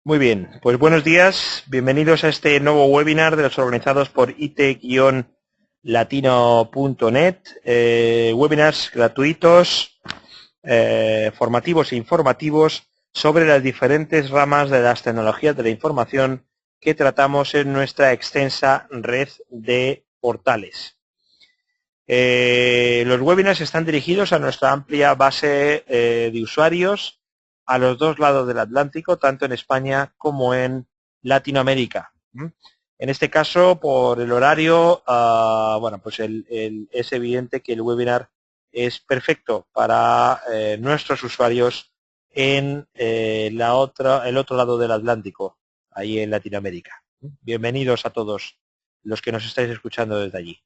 Muy bien, pues buenos días, bienvenidos a este nuevo webinar de los organizados por it-latino.net, webinars gratuitos, formativos e informativos sobre las diferentes ramas de las tecnologías de la información que tratamos en nuestra extensa red de portales. Los webinars están dirigidos a nuestra amplia base de usuarios a los dos lados del Atlántico, tanto en España como en Latinoamérica. En este caso, por el horario, bueno, pues es evidente que el webinar es perfecto para nuestros usuarios en el otro lado del Atlántico, ahí en Latinoamérica. Bienvenidos a todos los que nos estáis escuchando desde allí.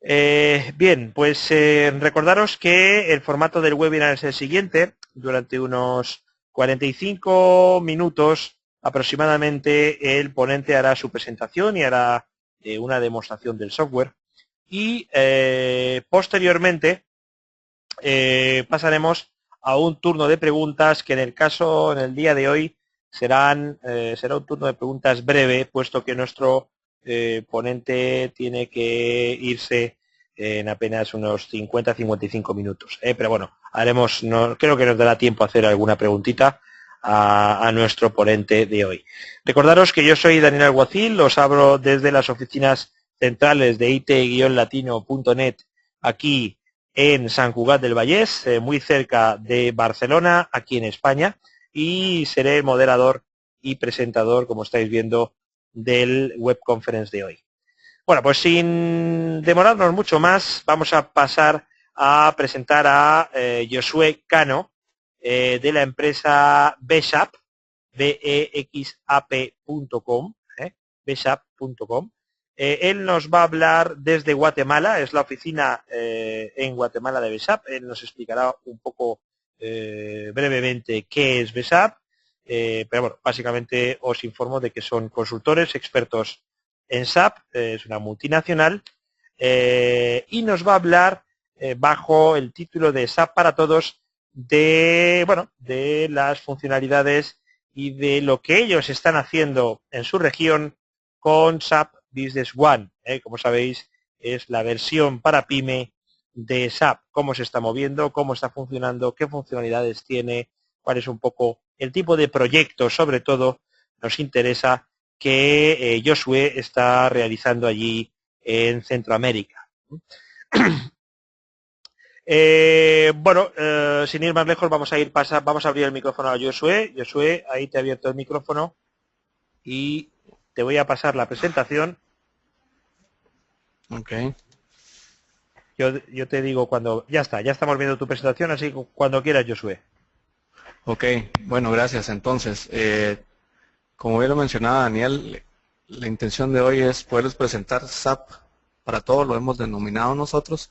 Bien, pues recordaros que el formato del webinar es el siguiente. Durante unos 45 minutos aproximadamente el ponente hará su presentación y hará una demostración del software. Y posteriormente pasaremos a un turno de preguntas que en el día de hoy será un turno de preguntas breve, puesto que nuestro ponente tiene que irse en apenas unos 50-55 minutos. Pero bueno, creo que nos dará tiempo a hacer alguna preguntita a nuestro ponente de hoy. Recordaros que yo soy Daniel Alguacil, os hablo desde las oficinas centrales de it-latino.net aquí en Sant Cugat del Vallès, muy cerca de Barcelona, aquí en España, y seré moderador y presentador, como estáis viendo, del web conference de hoy. Bueno, pues sin demorarnos mucho más, vamos a pasar a presentar a Josué Cano, de la empresa Bexap, bexap.com, bexap.com. Él nos va a hablar desde Guatemala, es la oficina en Guatemala de Bexap. Él nos explicará un poco brevemente qué es Bexap, pero bueno, básicamente os informo de que son consultores, expertos en SAP, es una multinacional, y nos va a hablar bajo el título de SAP para Todos de las funcionalidades y de lo que ellos están haciendo en su región con SAP Business One. Como sabéis, es la versión para pyme de SAP. Cómo se está moviendo, cómo está funcionando, qué funcionalidades tiene, cuál es un poco el tipo de proyecto, sobre todo, nos interesa que Josué está realizando allí en Centroamérica. Sin ir más lejos, vamos a abrir el micrófono a Josué. Josué, ahí te he abierto el micrófono y te voy a pasar la presentación. Ok. Yo te digo cuando... Ya estamos viendo tu presentación, así que cuando quieras, Josué. Ok, bueno, gracias. Entonces, como bien lo mencionaba Daniel, la intención de hoy es poderles presentar SAP para todos, lo hemos denominado nosotros,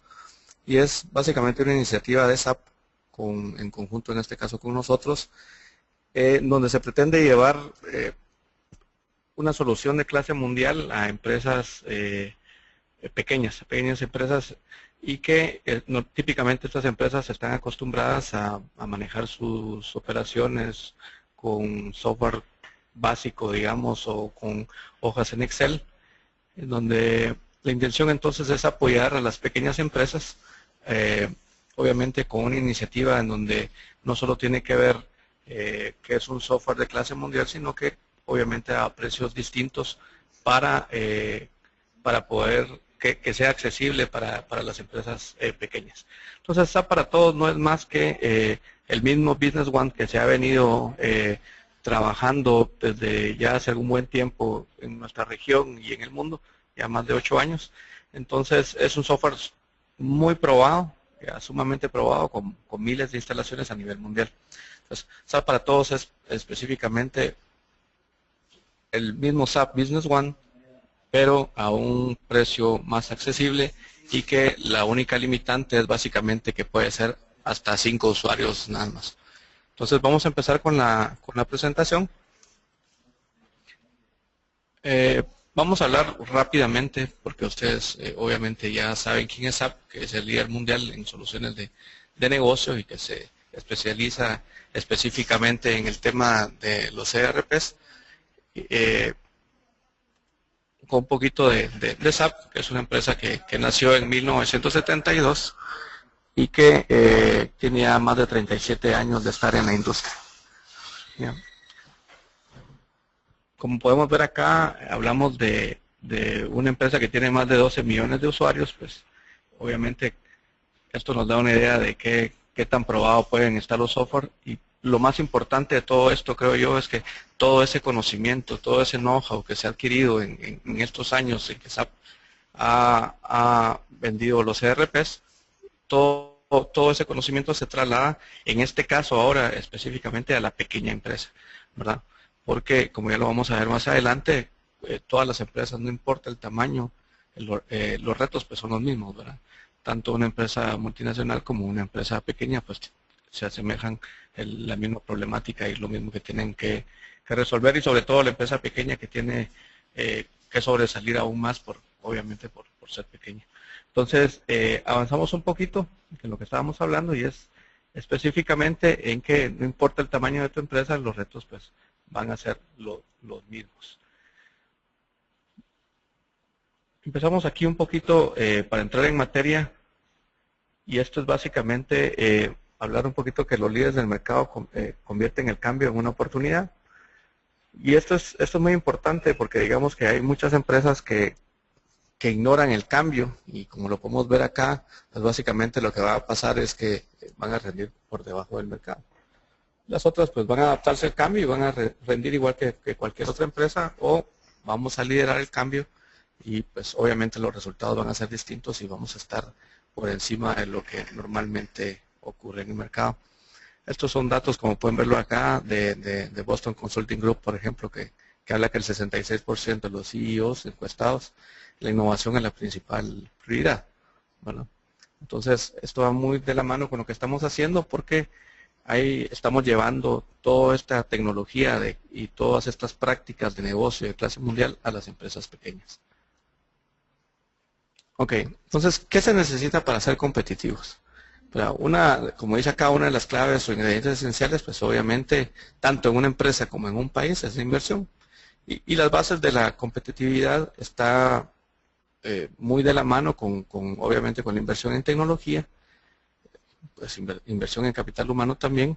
y es básicamente una iniciativa de SAP en conjunto, en este caso con nosotros, donde se pretende llevar una solución de clase mundial a empresas pequeñas empresas, y que típicamente estas empresas están acostumbradas a manejar sus operaciones con software básico, digamos, o con hojas en Excel, en donde la intención entonces es apoyar a las pequeñas empresas, obviamente con una iniciativa en donde no solo tiene que ver que es un software de clase mundial, sino que obviamente a precios distintos para poder que sea accesible para las empresas pequeñas. Entonces, SAP para Todos no es más que el mismo Business One que se ha venido trabajando desde ya hace algún buen tiempo en nuestra región y en el mundo, ya más de 8 años. Entonces, es un software muy probado, ya sumamente probado, con miles de instalaciones a nivel mundial. Entonces, SAP para Todos es específicamente el mismo SAP Business One, pero a un precio más accesible, y que la única limitante es básicamente que puede ser hasta 5 usuarios nada más. Entonces vamos a empezar con la presentación. Vamos a hablar rápidamente, porque ustedes obviamente ya saben quién es SAP, que es el líder mundial en soluciones de negocio, y que es especializa específicamente en el tema de los ERPs, con un poquito de SAP, que es una empresa que nació en 1972 y que tenía más de 37 años de estar en la industria. Bien. Como podemos ver acá, hablamos de una empresa que tiene más de 12 millones de usuarios, pues obviamente esto nos da una idea de qué tan probado pueden estar los software, y lo más importante de todo esto, creo yo, es que todo ese conocimiento, todo ese know-how que se ha adquirido en estos años en que SAP ha vendido los ERPs, todo ese conocimiento se traslada, en este caso ahora específicamente, a la pequeña empresa, ¿verdad? Porque, como ya lo vamos a ver más adelante, todas las empresas, no importa el tamaño, los retos pues son los mismos, ¿verdad? Tanto una empresa multinacional como una empresa pequeña pues se asemejan la misma problemática y lo mismo que tienen que resolver, y sobre todo la empresa pequeña que tiene que sobresalir aún más, obviamente por ser pequeña. Entonces, avanzamos un poquito en lo que estábamos hablando, y es específicamente en que no importa el tamaño de tu empresa, los retos pues van a ser los mismos. Empezamos aquí un poquito para entrar en materia, y esto es básicamente hablar un poquito que los líderes del mercado convierten el cambio en una oportunidad. Y esto es muy importante porque digamos que hay muchas empresas que ignoran el cambio, y como lo podemos ver acá, pues básicamente lo que va a pasar es que van a rendir por debajo del mercado. Las otras pues van a adaptarse al cambio y van a rendir igual que cualquier otra empresa, o vamos a liderar el cambio y pues obviamente los resultados van a ser distintos y vamos a estar por encima de lo que normalmente ocurre en el mercado. Estos son datos, como pueden verlo acá, de Boston Consulting Group, por ejemplo, que habla que el 66% de los CEOs encuestados, la innovación es la principal prioridad. Bueno, entonces, esto va muy de la mano con lo que estamos haciendo, porque ahí estamos llevando toda esta tecnología y todas estas prácticas de negocio de clase mundial a las empresas pequeñas. Ok, entonces, ¿qué se necesita para ser competitivos? Como dice acá, una de las claves o ingredientes esenciales, pues obviamente, tanto en una empresa como en un país, es la inversión. Y las bases de la competitividad está muy de la mano obviamente con la inversión en tecnología, pues inversión en capital humano también,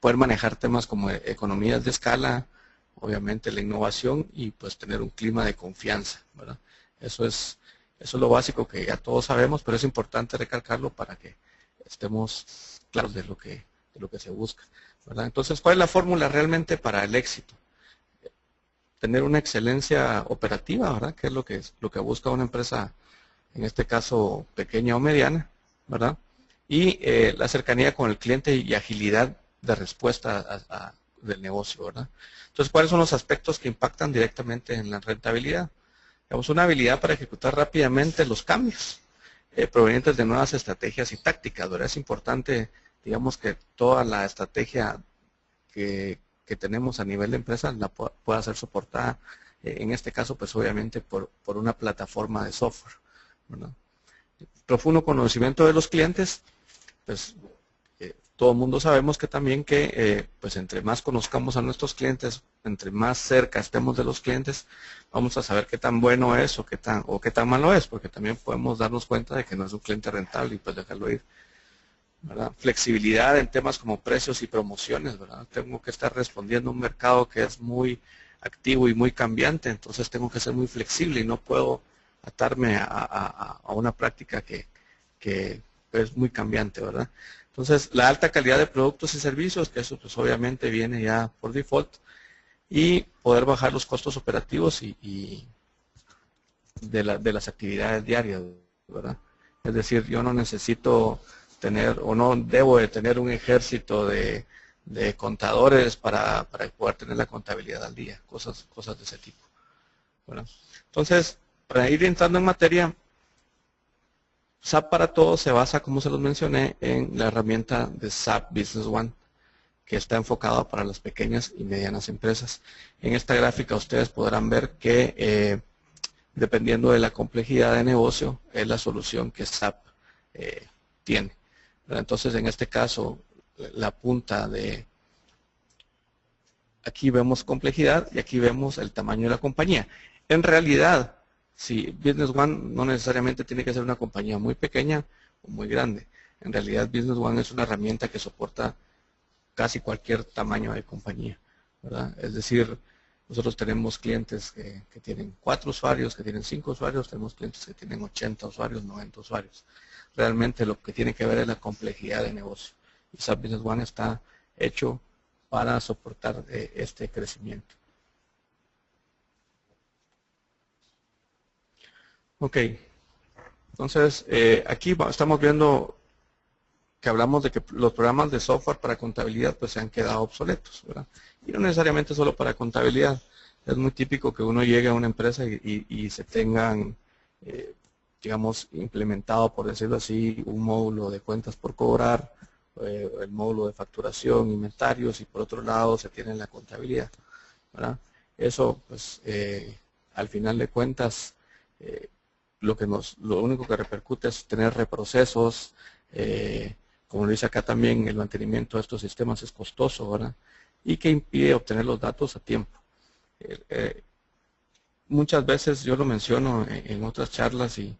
poder manejar temas como economías de escala, obviamente la innovación, y pues tener un clima de confianza, ¿verdad? Eso es lo básico que ya todos sabemos, pero es importante recalcarlo para que estemos claros de lo que se busca, ¿verdad? Entonces, ¿cuál es la fórmula realmente para el éxito? Tener una excelencia operativa, ¿verdad? Que es lo que busca una empresa, en este caso pequeña o mediana, ¿verdad? Y la cercanía con el cliente y agilidad de respuesta del negocio, ¿verdad? Entonces, ¿cuáles son los aspectos que impactan directamente en la rentabilidad? Digamos, una habilidad para ejecutar rápidamente los cambios provenientes de nuevas estrategias y tácticas, ¿verdad? Es importante, digamos, que toda la estrategia que tenemos a nivel de empresa la pueda ser soportada, en este caso, pues obviamente por una plataforma de software, ¿verdad? Profundo conocimiento de los clientes, pues todo el mundo sabemos que también pues entre más conozcamos a nuestros clientes, entre más cerca estemos de los clientes, vamos a saber qué tan bueno es o qué tan malo es, porque también podemos darnos cuenta de que no es un cliente rentable y pues dejarlo ir, ¿verdad? Flexibilidad en temas como precios y promociones, ¿verdad? Tengo que estar respondiendo a un mercado que es muy activo y muy cambiante, entonces tengo que ser muy flexible y no puedo atarme a una práctica que es muy cambiante, ¿verdad? Entonces, la alta calidad de productos y servicios, que eso pues obviamente viene ya por default, y poder bajar los costos operativos y de las actividades diarias, ¿verdad? Es decir, yo no necesito tener, o no debo de tener un ejército de contadores para poder tener la contabilidad al día, cosas de ese tipo, ¿verdad? Entonces, para ir entrando en materia, SAP para Todos se basa, como se los mencioné, en la herramienta de SAP Business One, que está enfocada para las pequeñas y medianas empresas. En esta gráfica ustedes podrán ver que dependiendo de la complejidad de negocio, es la solución que SAP tiene, ¿verdad? Entonces, en este caso, la punta de... Aquí vemos complejidad y aquí vemos el tamaño de la compañía. En realidad, si Business One no necesariamente tiene que ser una compañía muy pequeña o muy grande. En realidad, Business One es una herramienta que soporta casi cualquier tamaño de compañía, ¿verdad? Es decir, nosotros tenemos clientes que tienen 4 usuarios, que tienen 5 usuarios, tenemos clientes que tienen 80 usuarios, 90 usuarios. Realmente lo que tiene que ver es la complejidad de negocio. Y SAP Business One está hecho para soportar este crecimiento. Ok, entonces aquí estamos viendo que hablamos de que los programas de software para contabilidad pues se han quedado obsoletos, ¿verdad? Y no necesariamente solo para contabilidad. Es muy típico que uno llegue a una empresa y se tengan, digamos, implementado, por decirlo así, un módulo de cuentas por cobrar, el módulo de facturación, inventarios, y por otro lado se tiene la contabilidad, ¿verdad? Eso, pues, al final de cuentas, lo único que repercute es tener reprocesos, como lo dice acá también, el mantenimiento de estos sistemas es costoso, ¿verdad? Y que impide obtener los datos a tiempo. Muchas veces yo lo menciono en otras charlas y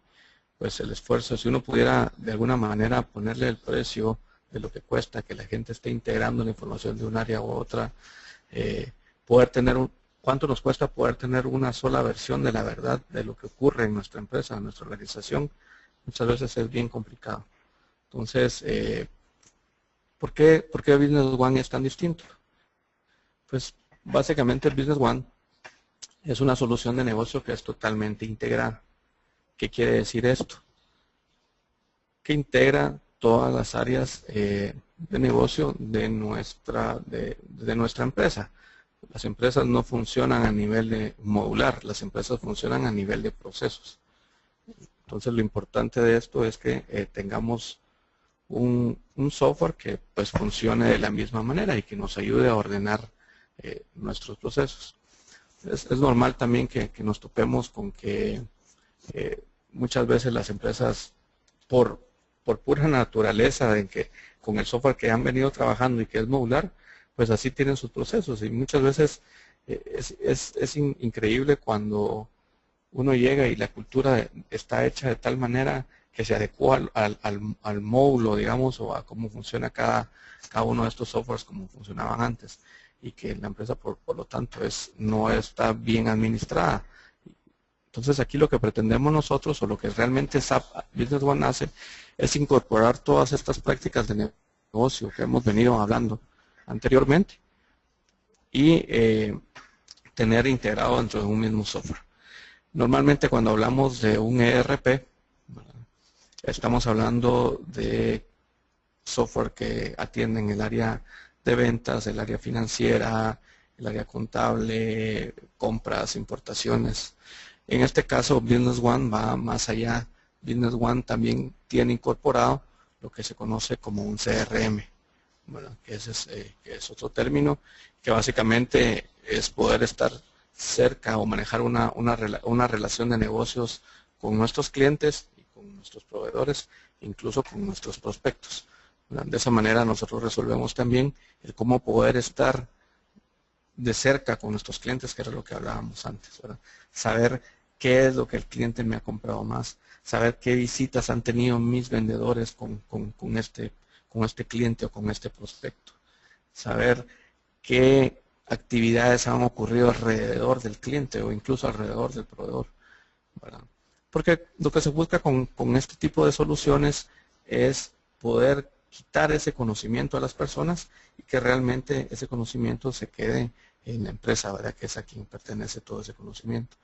pues el esfuerzo, si uno pudiera de alguna manera ponerle el precio de lo que cuesta que la gente esté integrando la información de un área u otra, poder tener cuánto nos cuesta poder tener una sola versión de la verdad de lo que ocurre en nuestra empresa, en nuestra organización, muchas veces es bien complicado. Entonces, ¿por qué Business One es tan distinto? Pues básicamente el Business One es una solución de negocio que es totalmente integrada. ¿Qué quiere decir esto? Que integra todas las áreas de negocio de nuestra empresa. Las empresas no funcionan a nivel de modular, las empresas funcionan a nivel de procesos. Entonces lo importante de esto es que tengamos un software que pues funcione de la misma manera y que nos ayude a ordenar nuestros procesos. Es normal también que nos topemos con que muchas veces las empresas por pura naturaleza de que con el software que han venido trabajando y que es modular, pues así tienen sus procesos y muchas veces es increíble cuando uno llega y la cultura está hecha de tal manera que se adecua al módulo, digamos, o a cómo funciona cada uno de estos softwares como funcionaban antes y que la empresa por lo tanto no está bien administrada. Entonces aquí lo que pretendemos nosotros o lo que realmente SAP Business One hace es incorporar todas estas prácticas de negocio que hemos venido hablando anteriormente y tener integrado dentro de un mismo software. Normalmente cuando hablamos de un ERP, estamos hablando de software que atienden el área de ventas, el área financiera, el área contable, compras, importaciones. En este caso, Business One va más allá. Business One también tiene incorporado lo que se conoce como un CRM, bueno, que es otro término, que básicamente es poder estar cerca o manejar una relación de negocios con nuestros clientes y con nuestros proveedores, incluso con nuestros prospectos. De esa manera nosotros resolvemos también el cómo poder estar de cerca con nuestros clientes, que era lo que hablábamos antes, ¿verdad? Saber qué es lo que el cliente me ha comprado más, saber qué visitas han tenido mis vendedores con este cliente o con este prospecto, saber qué actividades han ocurrido alrededor del cliente o incluso alrededor del proveedor, ¿verdad? Porque lo que se busca con este tipo de soluciones es poder quitar ese conocimiento a las personas y que realmente ese conocimiento se quede en la empresa, ¿verdad? Que es a quien pertenece todo ese conocimiento.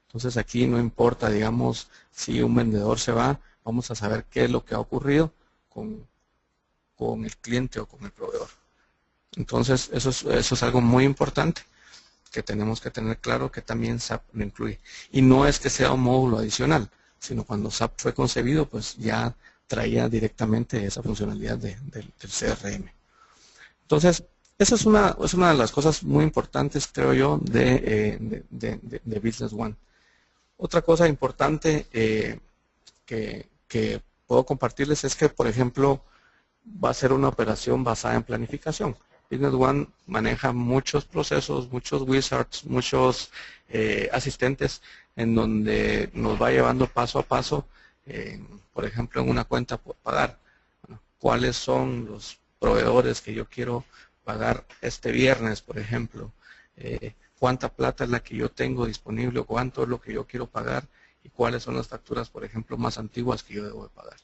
Entonces aquí no importa, digamos, si un vendedor se va, vamos a saber qué es lo que ha ocurrido con el cliente o con el proveedor. Entonces eso es algo muy importante que tenemos que tener claro que también SAP lo incluye. Y no es que sea un módulo adicional, sino cuando SAP fue concebido, pues ya traía directamente esa funcionalidad del CRM. Entonces, esa es una de las cosas muy importantes, creo yo, de Business One. Otra cosa importante que puedo compartirles es que, por ejemplo, va a ser una operación basada en planificación. Business One maneja muchos procesos, muchos wizards, muchos asistentes en donde nos va llevando paso a paso, por ejemplo, en una cuenta por pagar. Bueno, ¿cuáles son los proveedores que yo quiero pagar este viernes, por ejemplo? ¿Cuánta plata es la que yo tengo disponible? ¿Cuánto es lo que yo quiero pagar? ¿Y cuáles son las facturas, por ejemplo, más antiguas que yo debo de pagar?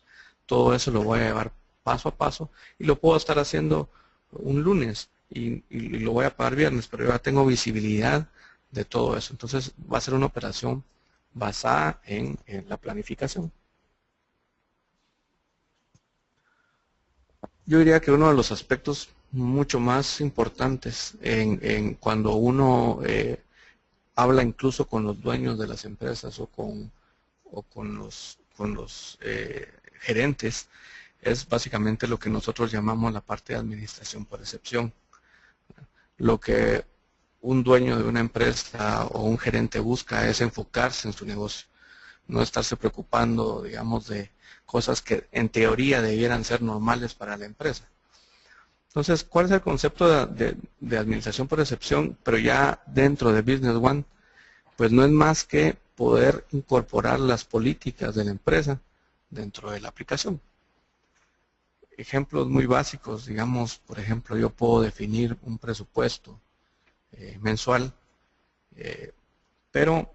Todo eso lo voy a llevar paso a paso y lo puedo estar haciendo un lunes y lo voy a pagar viernes, pero yo ya tengo visibilidad de todo eso. Entonces va a ser una operación basada en la planificación. Yo diría que uno de los aspectos mucho más importantes en cuando uno habla incluso con los dueños de las empresas o con los gerentes, es básicamente lo que nosotros llamamos la parte de administración por excepción. Lo que un dueño de una empresa o un gerente busca es enfocarse en su negocio, no estarse preocupando, digamos, de cosas que en teoría debieran ser normales para la empresa. Entonces, ¿cuál es el concepto de administración por excepción? Pero ya dentro de Business One, pues no es más que poder incorporar las políticas de la empresa dentro de la aplicación. Ejemplos muy básicos, digamos, por ejemplo, yo puedo definir un presupuesto mensual, pero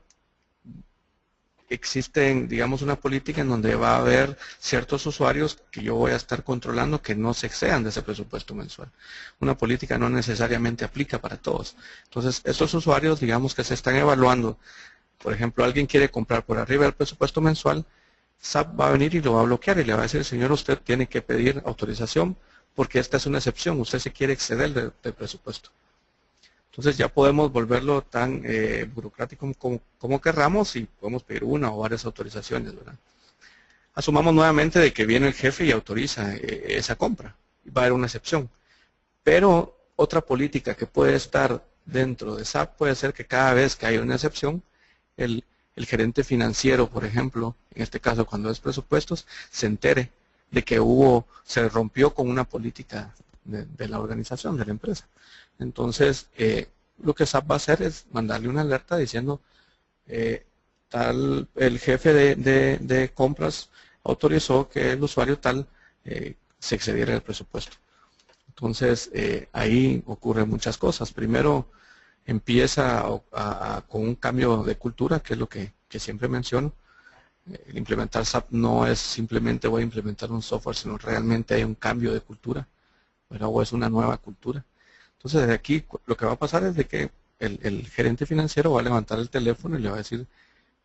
existe, digamos, una política en donde va a haber ciertos usuarios que yo voy a estar controlando que no se excedan de ese presupuesto mensual. Una política no necesariamente aplica para todos. Entonces, estos usuarios, digamos, que se están evaluando, por ejemplo, alguien quiere comprar por arriba del presupuesto mensual, SAP va a venir y lo va a bloquear y le va a decir, señor, usted tiene que pedir autorización porque esta es una excepción, usted se quiere exceder del presupuesto. Entonces ya podemos volverlo tan burocrático como querramos y podemos pedir una o varias autorizaciones, ¿verdad? Asumamos nuevamente de que viene el jefe y autoriza esa compra, va a haber una excepción. Pero otra política que puede estar dentro de SAP puede ser que cada vez que hay una excepción, el gerente financiero, por ejemplo, en este caso cuando es presupuestos, se entere de que se rompió con una política de la organización, de la empresa. Entonces, lo que SAP va a hacer es mandarle una alerta diciendo, el jefe de compras autorizó que el usuario tal se excediera el presupuesto. Entonces, ahí ocurren muchas cosas. Primero, empieza con un cambio de cultura, que es lo que siempre menciono. El implementar SAP no es simplemente voy a implementar un software, sino realmente hay un cambio de cultura, ¿verdad? O es una nueva cultura. Entonces, desde aquí lo que va a pasar es de que el gerente financiero va a levantar el teléfono y le va a decir,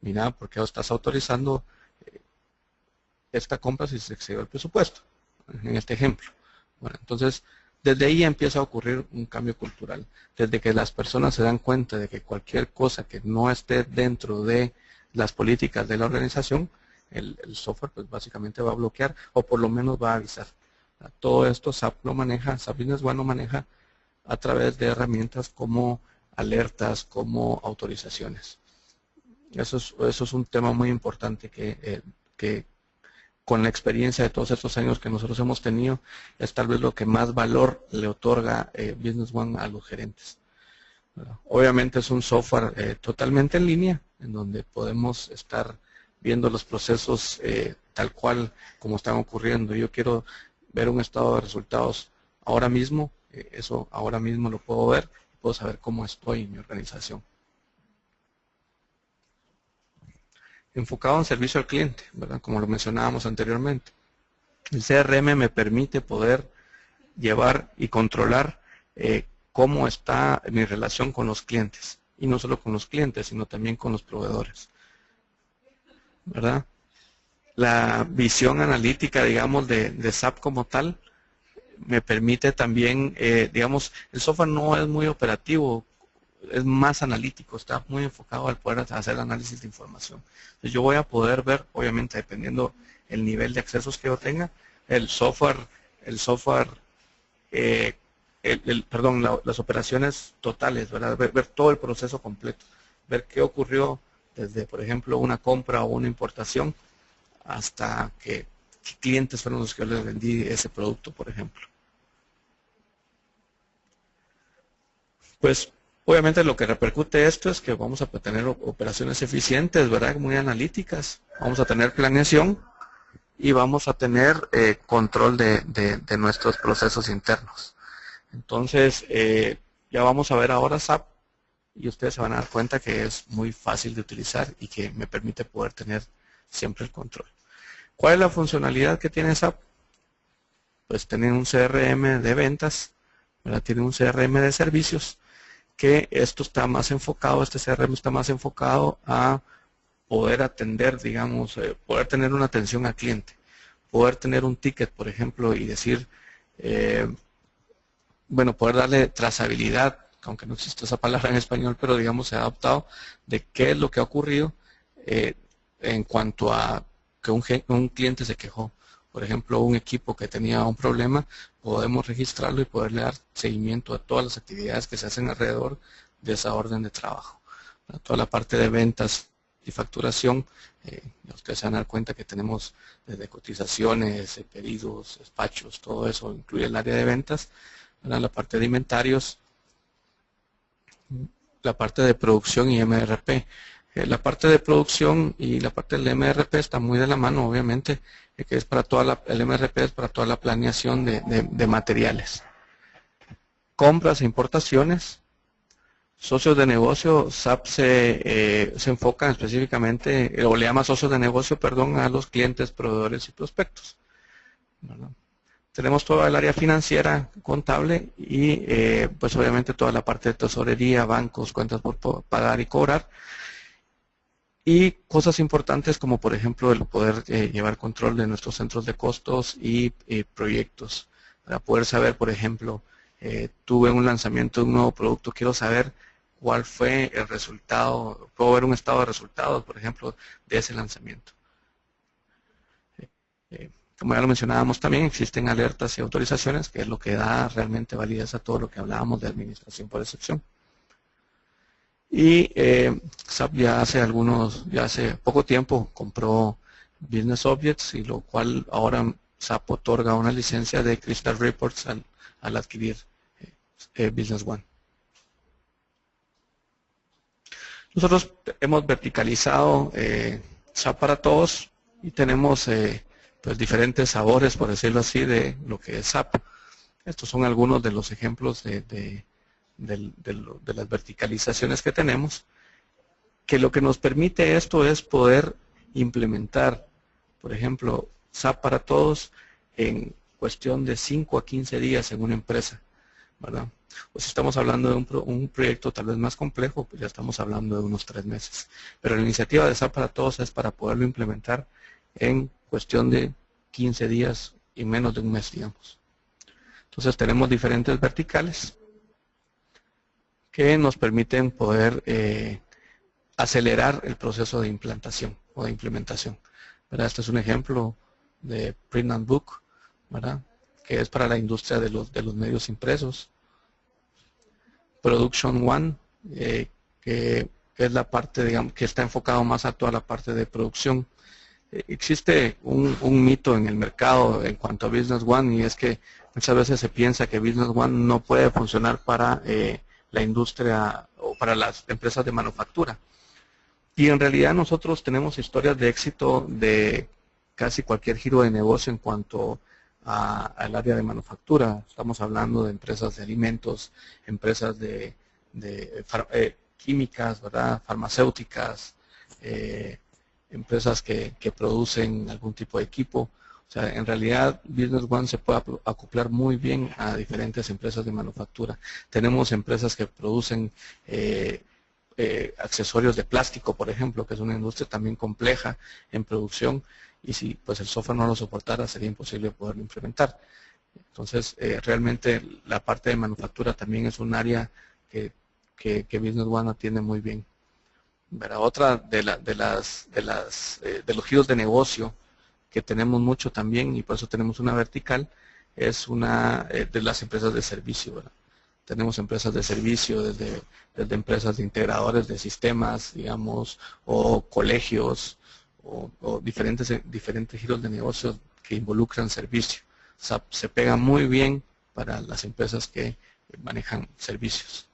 mira, ¿por qué estás autorizando esta compra si se excedió el presupuesto? En este ejemplo. Bueno, entonces, desde ahí empieza a ocurrir un cambio cultural. Desde que las personas se dan cuenta de que cualquier cosa que no esté dentro de las políticas de la organización, el software pues básicamente va a bloquear o por lo menos va a avisar. Todo esto SAP lo maneja, SAP Business One lo maneja a través de herramientas como alertas, como autorizaciones. Eso es un tema muy importante que con la experiencia de todos estos años que nosotros hemos tenido, es tal vez lo que más valor le otorga Business One a los gerentes. Obviamente es un software totalmente en línea, en donde podemos estar viendo los procesos tal cual como están ocurriendo. Yo quiero ver un estado de resultados ahora mismo, eso ahora mismo lo puedo ver, puedo saber cómo estoy en mi organización. Enfocado en servicio al cliente, ¿verdad? Como lo mencionábamos anteriormente. El CRM me permite poder llevar y controlar cómo está mi relación con los clientes. Y no solo con los clientes, sino también con los proveedores, ¿verdad? La visión analítica, digamos, de SAP como tal, me permite también, digamos, el software no es muy operativo, es más analítico, está muy enfocado al poder hacer análisis de información. Entonces yo voy a poder ver, obviamente dependiendo el nivel de accesos que yo tenga, las operaciones totales, ¿verdad? Ver todo el proceso completo, ver qué ocurrió desde, por ejemplo, una compra o una importación hasta que qué clientes fueron los que yo les vendí ese producto, por ejemplo. Pues obviamente lo que repercute esto es que vamos a tener operaciones eficientes, ¿verdad? Muy analíticas, vamos a tener planeación y vamos a tener control de nuestros procesos internos. Entonces, ya vamos a ver ahora SAP y ustedes se van a dar cuenta que es muy fácil de utilizar y que me permite poder tener siempre el control. ¿Cuál es la funcionalidad que tiene SAP? Pues tiene un CRM de ventas, ¿verdad? Tiene un CRM de servicios, que esto está más enfocado, este CRM está más enfocado a poder atender, digamos, poder tener una atención al cliente, poder tener un ticket, por ejemplo, y decir, bueno, poder darle trazabilidad, aunque no existe esa palabra en español, pero digamos se ha adoptado de qué es lo que ha ocurrido en cuanto a que un cliente se quejó. Por ejemplo, un equipo que tenía un problema, podemos registrarlo y poderle dar seguimiento a todas las actividades que se hacen alrededor de esa orden de trabajo. Toda la parte de ventas y facturación, ustedes se van a dar cuenta que tenemos desde cotizaciones, pedidos, despachos, todo eso incluye el área de ventas, ¿verdad? La parte de inventarios, la parte de producción y MRP. La parte de producción y la parte del MRP está muy de la mano, obviamente, que es para toda el MRP es para toda la planeación de materiales. Compras e importaciones. Socios de negocio, SAP se enfoca específicamente, o le llama socios de negocio, perdón, a los clientes, proveedores y prospectos, ¿verdad? Tenemos toda el área financiera, contable y pues obviamente toda la parte de tesorería, bancos, cuentas por pagar y cobrar. Y cosas importantes como por ejemplo el poder llevar control de nuestros centros de costos y proyectos. Para poder saber, por ejemplo, tuve un lanzamiento de un nuevo producto, quiero saber cuál fue el resultado, puedo ver un estado de resultados, por ejemplo, de ese lanzamiento. Como ya lo mencionábamos también, existen alertas y autorizaciones, que es lo que da realmente validez a todo lo que hablábamos de administración por excepción. Y SAP ya hace poco tiempo compró Business Objects, y lo cual ahora SAP otorga una licencia de Crystal Reports al adquirir Business One. Nosotros hemos verticalizado SAP para todos y tenemos pues diferentes sabores, por decirlo así, de lo que es SAP. Estos son algunos de los ejemplos de las verticalizaciones que tenemos, que lo que nos permite esto es poder implementar, por ejemplo, SAP para todos en cuestión de 5 a 15 días en una empresa, ¿verdad? O si estamos hablando de un proyecto tal vez más complejo, pues ya estamos hablando de unos 3 meses. Pero la iniciativa de SAP para todos es para poderlo implementar en cuestión de 15 días y menos de un mes, digamos. Entonces tenemos diferentes verticales que nos permiten poder acelerar el proceso de implantación o de implementación, ¿verdad? Este es un ejemplo de Print and Book, ¿verdad? Que es para la industria de los medios impresos. Production One, que es la parte, digamos, que está enfocado más a toda la parte de producción. Existe un mito en el mercado en cuanto a Business One, y es que muchas veces se piensa que Business One no puede funcionar para la industria o para las empresas de manufactura. Y en realidad nosotros tenemos historias de éxito de casi cualquier giro de negocio en cuanto al área de manufactura. Estamos hablando de empresas de alimentos, empresas de químicas, ¿verdad? Farmacéuticas, empresas que producen algún tipo de equipo. O sea, en realidad Business One se puede acoplar muy bien a diferentes empresas de manufactura. Tenemos empresas que producen accesorios de plástico, por ejemplo, que es una industria también compleja en producción, y si pues el software no lo soportara sería imposible poderlo implementar. Entonces, realmente la parte de manufactura también es un área que Business One atiende muy bien. ¿Verdad? Otra de los giros de negocio que tenemos mucho también, y por eso tenemos una vertical, es una de las empresas de servicio, ¿verdad? Tenemos empresas de servicio desde empresas de integradores de sistemas, digamos, o colegios, o diferentes giros de negocios que involucran servicio. SAP se pega muy bien para las empresas que manejan servicios.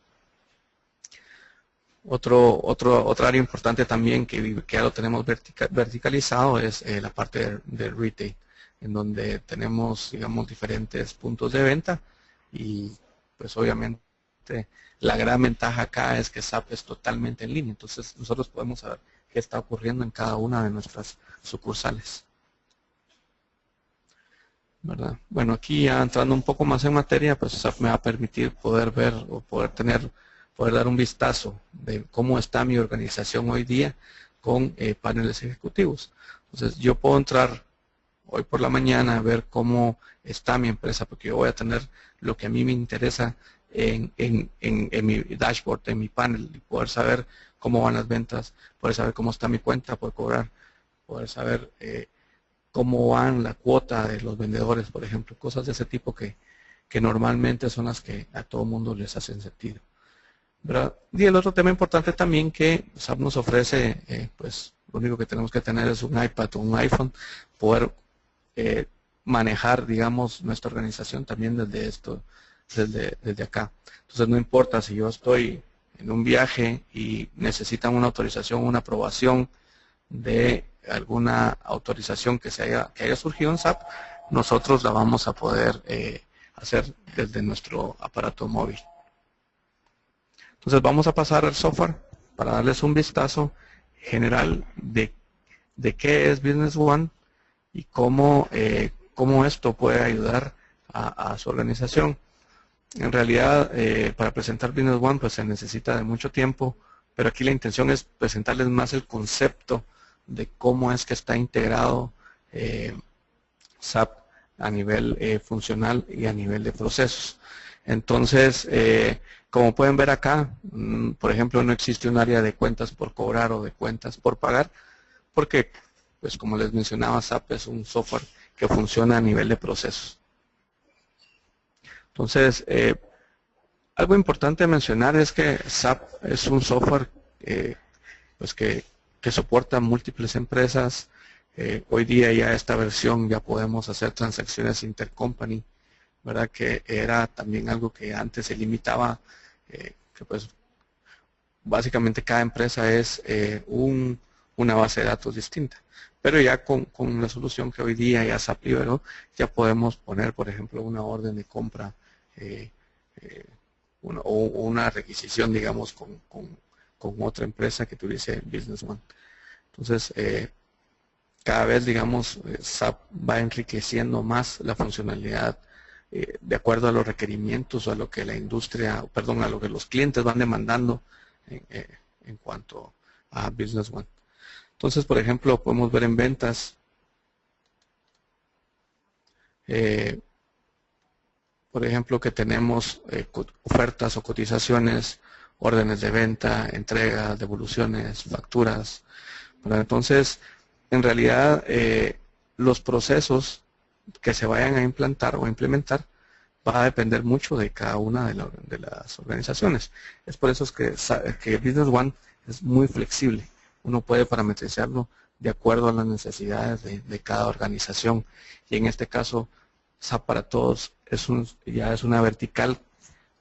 Otra área importante también que ya lo tenemos verticalizado es la parte de retail, en donde tenemos, digamos, diferentes puntos de venta y pues obviamente la gran ventaja acá es que SAP es totalmente en línea, entonces nosotros podemos saber qué está ocurriendo en cada una de nuestras sucursales, ¿verdad? Bueno, aquí ya entrando un poco más en materia, pues SAP me va a permitir poder ver o poder dar un vistazo de cómo está mi organización hoy día con paneles ejecutivos. Entonces yo puedo entrar hoy por la mañana a ver cómo está mi empresa, porque yo voy a tener lo que a mí me interesa en mi dashboard, en mi panel, y poder saber cómo van las ventas, poder saber cómo está mi cuenta por cobrar, poder saber cómo van la cuota de los vendedores, por ejemplo, cosas de ese tipo que normalmente son las que a todo mundo les hacen sentido, ¿verdad? Y el otro tema importante también que SAP nos ofrece, pues lo único que tenemos que tener es un iPad o un iPhone, poder manejar, digamos, nuestra organización también desde acá. Entonces no importa si yo estoy en un viaje y necesitan una autorización, una aprobación de alguna autorización que haya surgido en SAP, nosotros la vamos a poder hacer desde nuestro aparato móvil. Entonces vamos a pasar al software para darles un vistazo general de qué es Business One y cómo esto puede ayudar a su organización. En realidad, para presentar Business One pues se necesita de mucho tiempo, pero aquí la intención es presentarles más el concepto de cómo es que está integrado SAP a nivel funcional y a nivel de procesos. Entonces, como pueden ver acá, por ejemplo, no existe un área de cuentas por cobrar o de cuentas por pagar, porque, pues como les mencionaba, SAP es un software que funciona a nivel de procesos. Entonces, algo importante mencionar es que SAP es un software pues que soporta múltiples empresas. Hoy día ya esta versión ya podemos hacer transacciones intercompany, ¿verdad? Que era también algo que antes se limitaba, que pues básicamente cada empresa es una base de datos distinta. Pero ya con la solución que hoy día ya SAP liberó, ya podemos poner, por ejemplo, una orden de compra o una requisición, digamos, con otra empresa que tuviese Business One. Entonces, cada vez, digamos, SAP va enriqueciendo más la funcionalidad de acuerdo a los requerimientos o a lo que la industria, perdón, a lo que los clientes van demandando en cuanto a Business One. Entonces, por ejemplo, podemos ver en ventas, por ejemplo, que tenemos ofertas o cotizaciones, órdenes de venta, entregas, devoluciones, facturas. Bueno, entonces, en realidad, los procesos que se vayan a implantar o implementar va a depender mucho de cada una de las organizaciones. Es por eso que Business One es muy flexible. Uno puede parametrizarlo de acuerdo a las necesidades de cada organización. Y en este caso, SAP para Todos ya es una vertical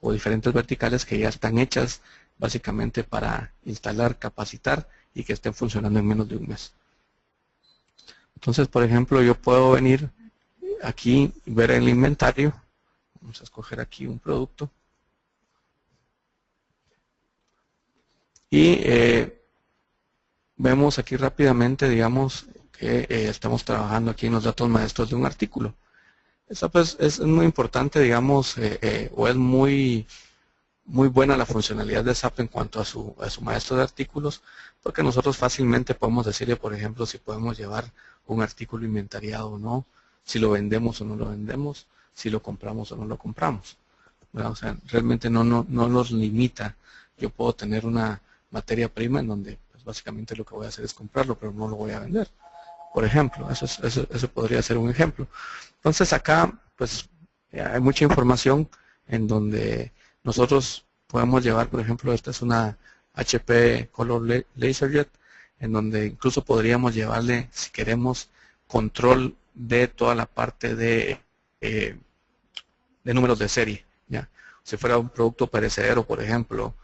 o diferentes verticales que ya están hechas básicamente para instalar, capacitar y que estén funcionando en menos de un mes. Entonces, por ejemplo, yo puedo venir aquí y ver el inventario. Vamos a escoger aquí un producto. Y vemos aquí rápidamente, digamos, que estamos trabajando aquí en los datos maestros de un artículo. Esa pues es muy importante, digamos, o es muy buena la funcionalidad de SAP en cuanto a su maestro de artículos, porque nosotros fácilmente podemos decirle, por ejemplo, si podemos llevar un artículo inventariado o no, si lo vendemos o no lo vendemos, si lo compramos o no lo compramos, ¿verdad? O sea, realmente no nos limita. Yo puedo tener una materia prima en donde pues, básicamente lo que voy a hacer es comprarlo, pero no lo voy a vender. Por ejemplo, eso podría ser un ejemplo. Entonces acá pues hay mucha información en donde nosotros podemos llevar, por ejemplo, esta es una HP Color LaserJet, en donde incluso podríamos llevarle, si queremos, control de toda la parte de números de serie. ¿Ya? Si fuera un producto perecedero, por ejemplo,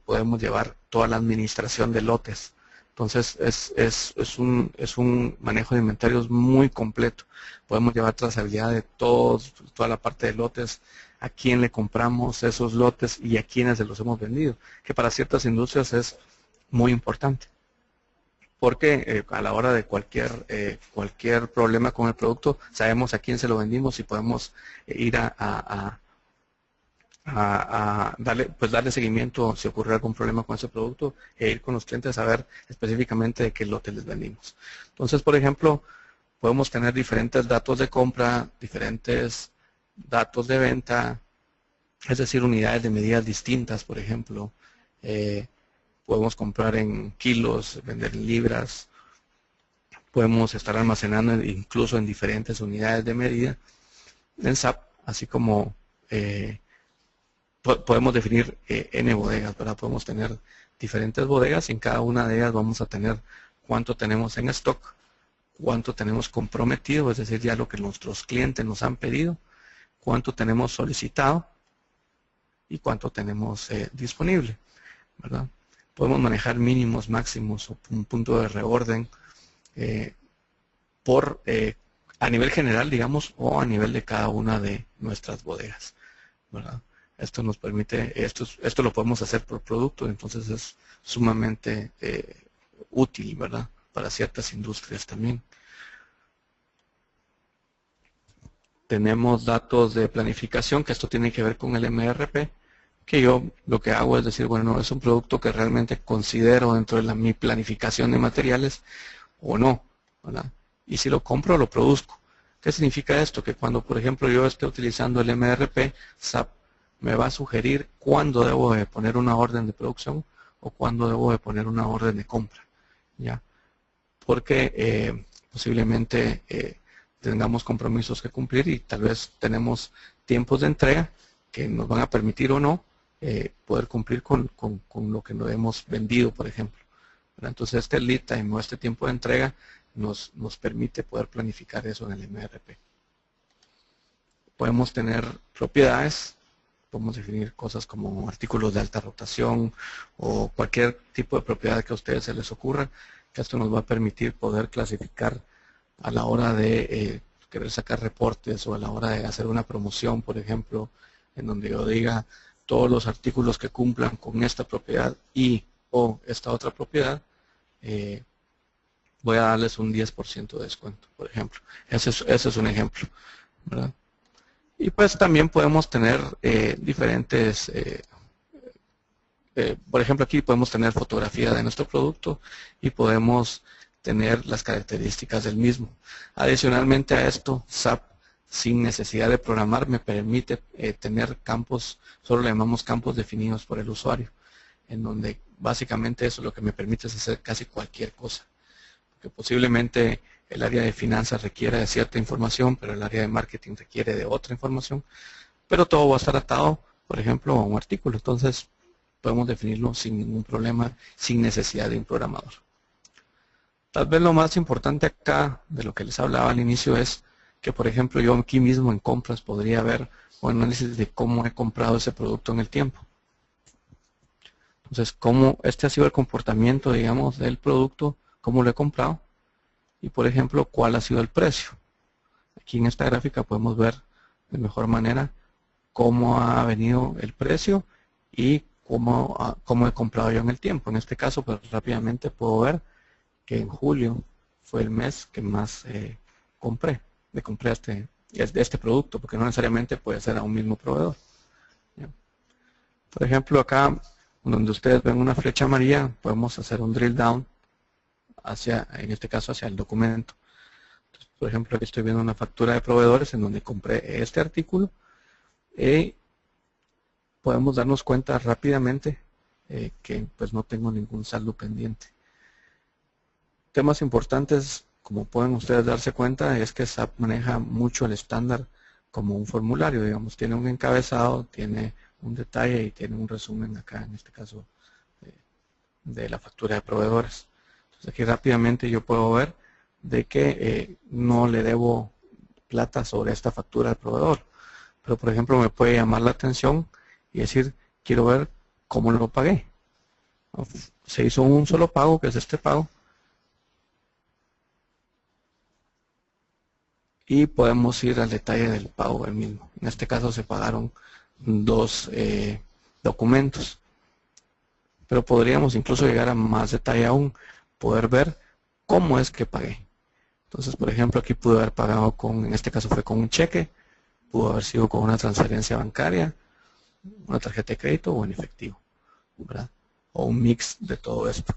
podemos llevar toda la administración de lotes. Entonces es un manejo de inventarios muy completo. Podemos llevar trazabilidad de toda la parte de lotes, a quién le compramos esos lotes y a quiénes se los hemos vendido, que para ciertas industrias es muy importante. Porque a la hora de cualquier problema con el producto, sabemos a quién se lo vendimos y podemos ir a darle seguimiento si ocurre algún problema con ese producto e ir con los clientes a ver específicamente de qué lote les vendimos. Entonces, por ejemplo, podemos tener diferentes datos de compra, diferentes datos de venta, es decir, unidades de medidas distintas, por ejemplo. Podemos comprar en kilos, vender en libras, podemos estar almacenando incluso en diferentes unidades de medida en SAP, así como podemos definir N bodegas, ¿verdad? Podemos tener diferentes bodegas y en cada una de ellas vamos a tener cuánto tenemos en stock, cuánto tenemos comprometido, es decir, ya lo que nuestros clientes nos han pedido, cuánto tenemos solicitado y cuánto tenemos disponible, ¿verdad? Podemos manejar mínimos, máximos o un punto de reorden a nivel general, digamos, o a nivel de cada una de nuestras bodegas, ¿verdad? Esto nos permite, esto lo podemos hacer por producto, entonces es sumamente útil, ¿verdad? Para ciertas industrias también. Tenemos datos de planificación, que esto tiene que ver con el MRP, que yo lo que hago es decir, bueno, es un producto que realmente considero dentro de mi planificación de materiales o no, ¿verdad? Y si lo compro, lo produzco. ¿Qué significa esto? Que cuando, por ejemplo, yo esté utilizando el MRP, SAP me va a sugerir cuándo debo de poner una orden de producción o cuándo debo de poner una orden de compra, ¿ya? Porque posiblemente tengamos compromisos que cumplir y tal vez tenemos tiempos de entrega que nos van a permitir o no poder cumplir con lo que nos hemos vendido, por ejemplo, ¿verdad? Entonces este lead time o este tiempo de entrega nos permite poder planificar eso en el MRP. Podemos tener propiedades, podemos definir cosas como artículos de alta rotación o cualquier tipo de propiedad que a ustedes se les ocurra, que esto nos va a permitir poder clasificar a la hora de querer sacar reportes o a la hora de hacer una promoción, por ejemplo, en donde yo diga todos los artículos que cumplan con esta propiedad y o esta otra propiedad, voy a darles un 10% de descuento, por ejemplo. Ese es un ejemplo, ¿verdad? Y pues también podemos tener diferentes, por ejemplo aquí podemos tener fotografía de nuestro producto y podemos tener las características del mismo. Adicionalmente a esto, SAP sin necesidad de programar me permite tener campos, solo le llamamos campos definidos por el usuario, en donde básicamente eso lo que me permite es hacer casi cualquier cosa. Porque posiblemente el área de finanzas requiere de cierta información, pero el área de marketing requiere de otra información, pero todo va a estar atado, por ejemplo, a un artículo. Entonces podemos definirlo sin ningún problema, sin necesidad de un programador. Tal vez lo más importante acá, de lo que les hablaba al inicio, es que, por ejemplo, yo aquí mismo en compras podría ver un análisis de cómo he comprado ese producto en el tiempo. Entonces, cómo este ha sido el comportamiento, digamos, del producto, cómo lo he comprado y, por ejemplo, cuál ha sido el precio. Aquí en esta gráfica podemos ver de mejor manera cómo ha venido el precio y cómo he comprado yo en el tiempo. En este caso, pues rápidamente puedo ver que en julio fue el mes que más compré este producto, porque no necesariamente puede ser a un mismo proveedor. ¿Ya? Por ejemplo, acá donde ustedes ven una flecha amarilla, podemos hacer un drill down en este caso hacia el documento. Entonces, por ejemplo, aquí estoy viendo una factura de proveedores en donde compré este artículo y podemos darnos cuenta rápidamente que pues no tengo ningún saldo pendiente. Temas importantes, como pueden ustedes darse cuenta, es que SAP maneja mucho el estándar como un formulario, digamos, tiene un encabezado, tiene un detalle y tiene un resumen acá, en este caso, de la factura de proveedores. Entonces aquí rápidamente yo puedo ver de que no le debo plata sobre esta factura del proveedor. Pero por ejemplo me puede llamar la atención y decir, quiero ver cómo lo pagué. Se hizo un solo pago, que es este pago. Y podemos ir al detalle del pago del mismo. En este caso se pagaron 2 documentos. Pero podríamos incluso llegar a más detalle aún, poder ver cómo es que pagué. Entonces, por ejemplo, aquí pude haber pagado con, en este caso fue con un cheque, pudo haber sido con una transferencia bancaria, una tarjeta de crédito o en efectivo, ¿verdad? O un mix de todo esto.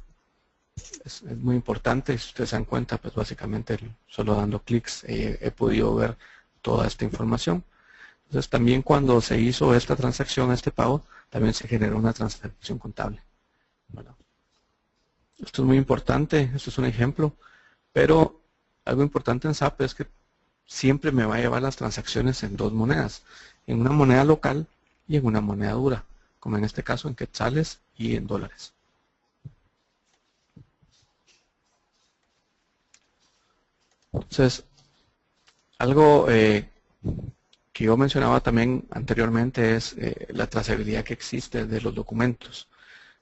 Es muy importante, si ustedes se dan cuenta, pues básicamente solo dando clics he podido ver toda esta información. Entonces también cuando se hizo esta transacción, este pago, también se generó una transacción contable. Bueno, esto es muy importante, esto es un ejemplo, pero algo importante en SAP es que siempre me va a llevar las transacciones en 2 monedas, en una moneda local y en una moneda dura, como en este caso en quetzales y en dólares. Entonces, algo que yo mencionaba también anteriormente es la trazabilidad que existe de los documentos.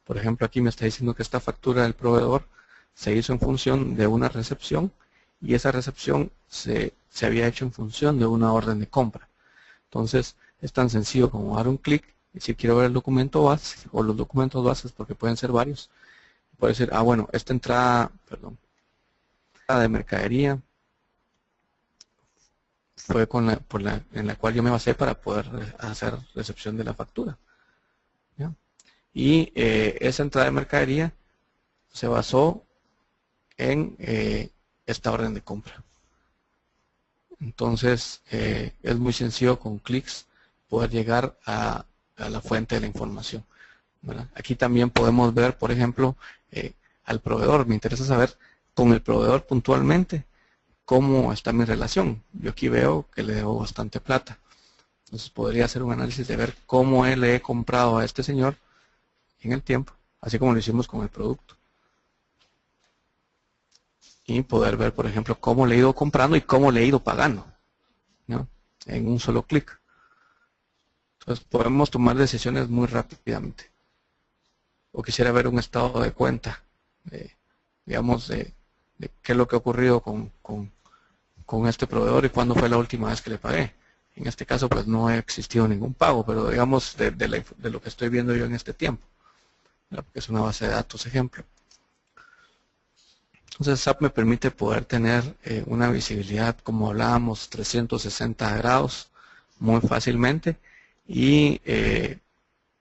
Por ejemplo, aquí me está diciendo que esta factura del proveedor se hizo en función de una recepción y esa recepción se había hecho en función de una orden de compra. Entonces, es tan sencillo como dar un clic y si quiero ver el documento base o los documentos bases, porque pueden ser varios, puede decir, bueno, esta entrada de mercadería fue en la cual yo me basé para poder hacer recepción de la factura. ¿Ya? Y esa entrada de mercadería se basó en esta orden de compra. Entonces es muy sencillo con clics poder llegar a la fuente de la información, ¿verdad? Aquí también podemos ver, por ejemplo, al proveedor. Me interesa saber con el proveedor puntualmente cómo está mi relación. Yo aquí veo que le debo bastante plata. Entonces podría hacer un análisis de ver cómo le he comprado a este señor en el tiempo, así como lo hicimos con el producto. Y poder ver, por ejemplo, cómo le he ido comprando y cómo le he ido pagando, ¿no? En un solo clic. Entonces podemos tomar decisiones muy rápidamente. O quisiera ver un estado de cuenta, digamos, de qué es lo que ha ocurrido con este proveedor y cuándo fue la última vez que le pagué. En este caso, pues no ha existido ningún pago, pero digamos de lo que estoy viendo yo en este tiempo, ¿verdad? Porque es una base de datos ejemplo. Entonces SAP me permite poder tener una visibilidad, como hablábamos, 360 grados muy fácilmente y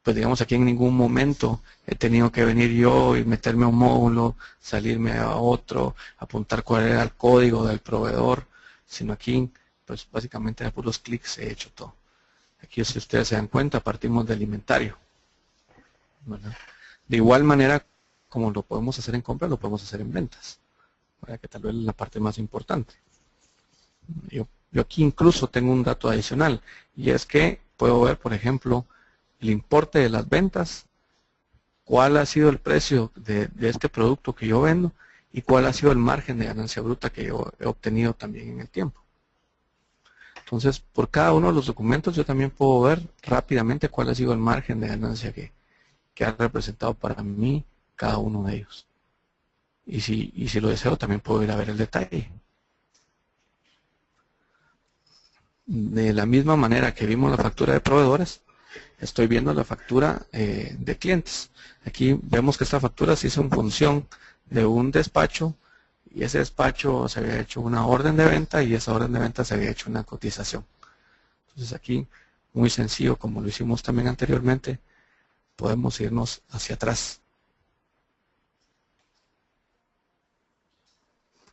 pues digamos aquí en ningún momento he tenido que venir yo y meterme a un módulo, salirme a otro, apuntar cuál era el código del proveedor, sino aquí pues básicamente a puros clics he hecho todo. Aquí si ustedes se dan cuenta partimos del inventario, ¿verdad? De igual manera como lo podemos hacer en compras, lo podemos hacer en ventas, ¿verdad? Que tal vez es la parte más importante. Yo aquí incluso tengo un dato adicional y es que puedo ver, por ejemplo, el importe de las ventas, cuál ha sido el precio de este producto que yo vendo y cuál ha sido el margen de ganancia bruta que yo he obtenido también en el tiempo. Entonces, por cada uno de los documentos yo también puedo ver rápidamente cuál ha sido el margen de ganancia que ha representado para mí cada uno de ellos. Y si lo deseo, también puedo ir a ver el detalle. De la misma manera que vimos la factura de proveedores, estoy viendo la factura de clientes. Aquí vemos que esta factura se hizo en función de un despacho y ese despacho se había hecho una orden de venta y esa orden de venta se había hecho una cotización. Entonces aquí, muy sencillo, como lo hicimos también anteriormente, podemos irnos hacia atrás.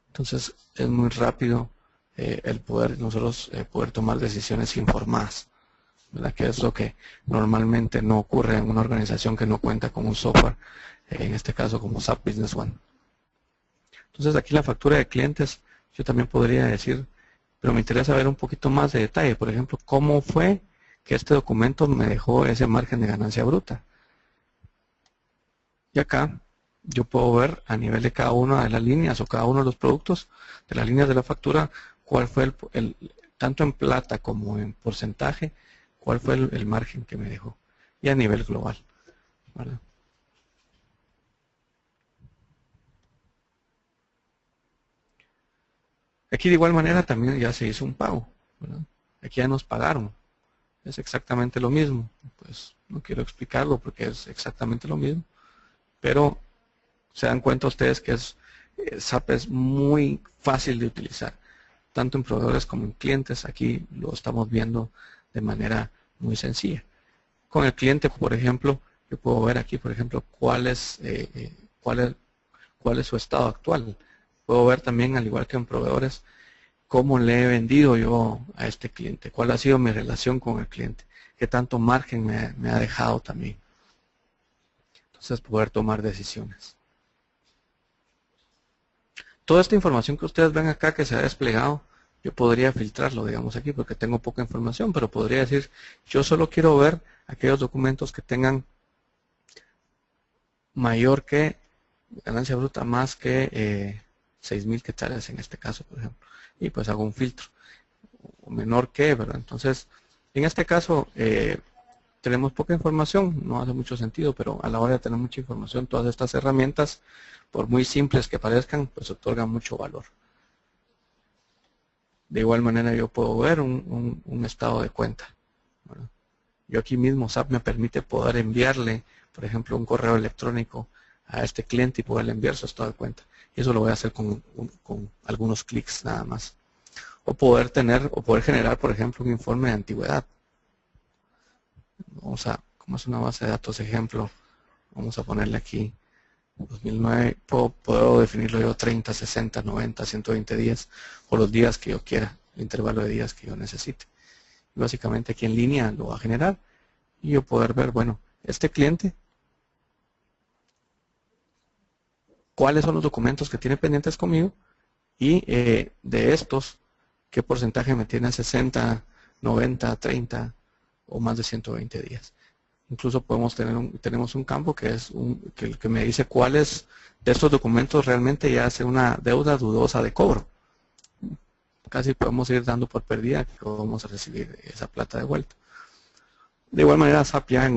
Entonces es muy rápido el poder nosotros poder tomar decisiones informadas, ¿verdad? Que es lo que normalmente no ocurre en una organización que no cuenta con un software, en este caso como SAP Business One. Entonces aquí la factura de clientes, yo también podría decir, pero me interesa ver un poquito más de detalle, por ejemplo, cómo fue que este documento me dejó ese margen de ganancia bruta. Y acá yo puedo ver a nivel de cada una de las líneas o cada uno de los productos de las líneas de la factura cuál fue tanto en plata como en porcentaje, cuál fue el margen que me dejó, y a nivel global, ¿verdad? Aquí de igual manera también ya se hizo un pago, ¿verdad? Aquí ya nos pagaron, es exactamente lo mismo, pues no quiero explicarlo porque es exactamente lo mismo, pero se dan cuenta ustedes que SAP es muy fácil de utilizar, tanto en proveedores como en clientes. Aquí lo estamos viendo de manera muy sencilla. Con el cliente, por ejemplo, yo puedo ver aquí, por ejemplo, cuál es su estado actual. Puedo ver también, al igual que en proveedores, cómo le he vendido yo a este cliente, cuál ha sido mi relación con el cliente, qué tanto margen me ha dejado también. Entonces, poder tomar decisiones. Toda esta información que ustedes ven acá que se ha desplegado, yo podría filtrarlo, digamos aquí, porque tengo poca información, pero podría decir, yo solo quiero ver aquellos documentos que tengan mayor que ganancia bruta más que 6,000 quetzales en este caso, por ejemplo. Y pues hago un filtro, o menor que, ¿verdad? Entonces, en este caso, tenemos poca información, no hace mucho sentido, pero a la hora de tener mucha información, todas estas herramientas, por muy simples que parezcan, pues otorgan mucho valor. De igual manera yo puedo ver un estado de cuenta, ¿verdad? Yo aquí mismo SAP me permite poder enviarle, por ejemplo, un correo electrónico a este cliente y poderle enviar su estado de cuenta. Y eso lo voy a hacer con algunos clics nada más. O poder generar, por ejemplo, un informe de antigüedad. Vamos a, como es una base de datos ejemplo, vamos a ponerle aquí 2009, puedo definirlo yo 30, 60, 90, 120 días o los días que yo quiera, el intervalo de días que yo necesite. Y básicamente aquí en línea lo va a generar y yo poder ver, bueno, este cliente, cuáles son los documentos que tiene pendientes conmigo y de estos, qué porcentaje me tiene 60, 90, 30 o más de 120 días. Incluso tenemos un campo que es que me dice cuáles de estos documentos realmente ya hace una deuda dudosa de cobro. Casi podemos ir dando por perdida que vamos a recibir esa plata de vuelta. De igual manera, SAP ya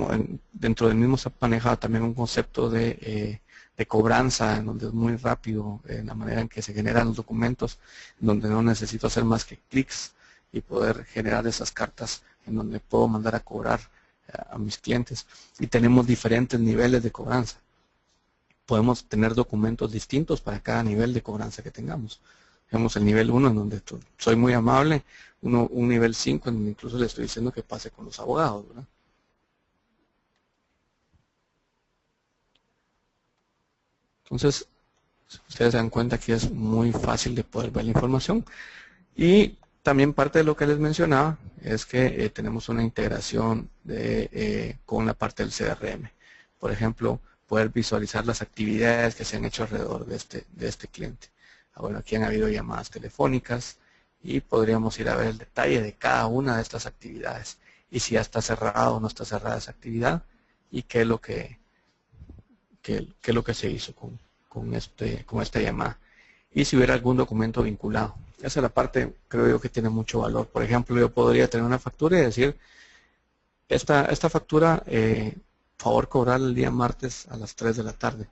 dentro del mismo SAP maneja también un concepto de cobranza, en donde es muy rápido en la manera en que se generan los documentos, en donde no necesito hacer más que clics y poder generar esas cartas en donde puedo mandar a cobrar a mis clientes. Y tenemos diferentes niveles de cobranza. Podemos tener documentos distintos para cada nivel de cobranza que tengamos. Tenemos el nivel 1 en donde soy muy amable, un nivel 5 en donde incluso le estoy diciendo que pase con los abogados, ¿verdad? Entonces, ustedes se dan cuenta que es muy fácil de poder ver la información. Y también parte de lo que les mencionaba es que tenemos una integración con la parte del CRM. Por ejemplo, poder visualizar las actividades que se han hecho alrededor de este cliente. Bueno, aquí han habido llamadas telefónicas y podríamos ir a ver el detalle de cada una de estas actividades y si ya está cerrada o no está cerrada esa actividad y qué es lo que se hizo con esta llamada y si hubiera algún documento vinculado. Esa es la parte, creo yo, que tiene mucho valor. Por ejemplo, yo podría tener una factura y decir, esta factura, favor cobrar el día martes a las 3 de la tarde.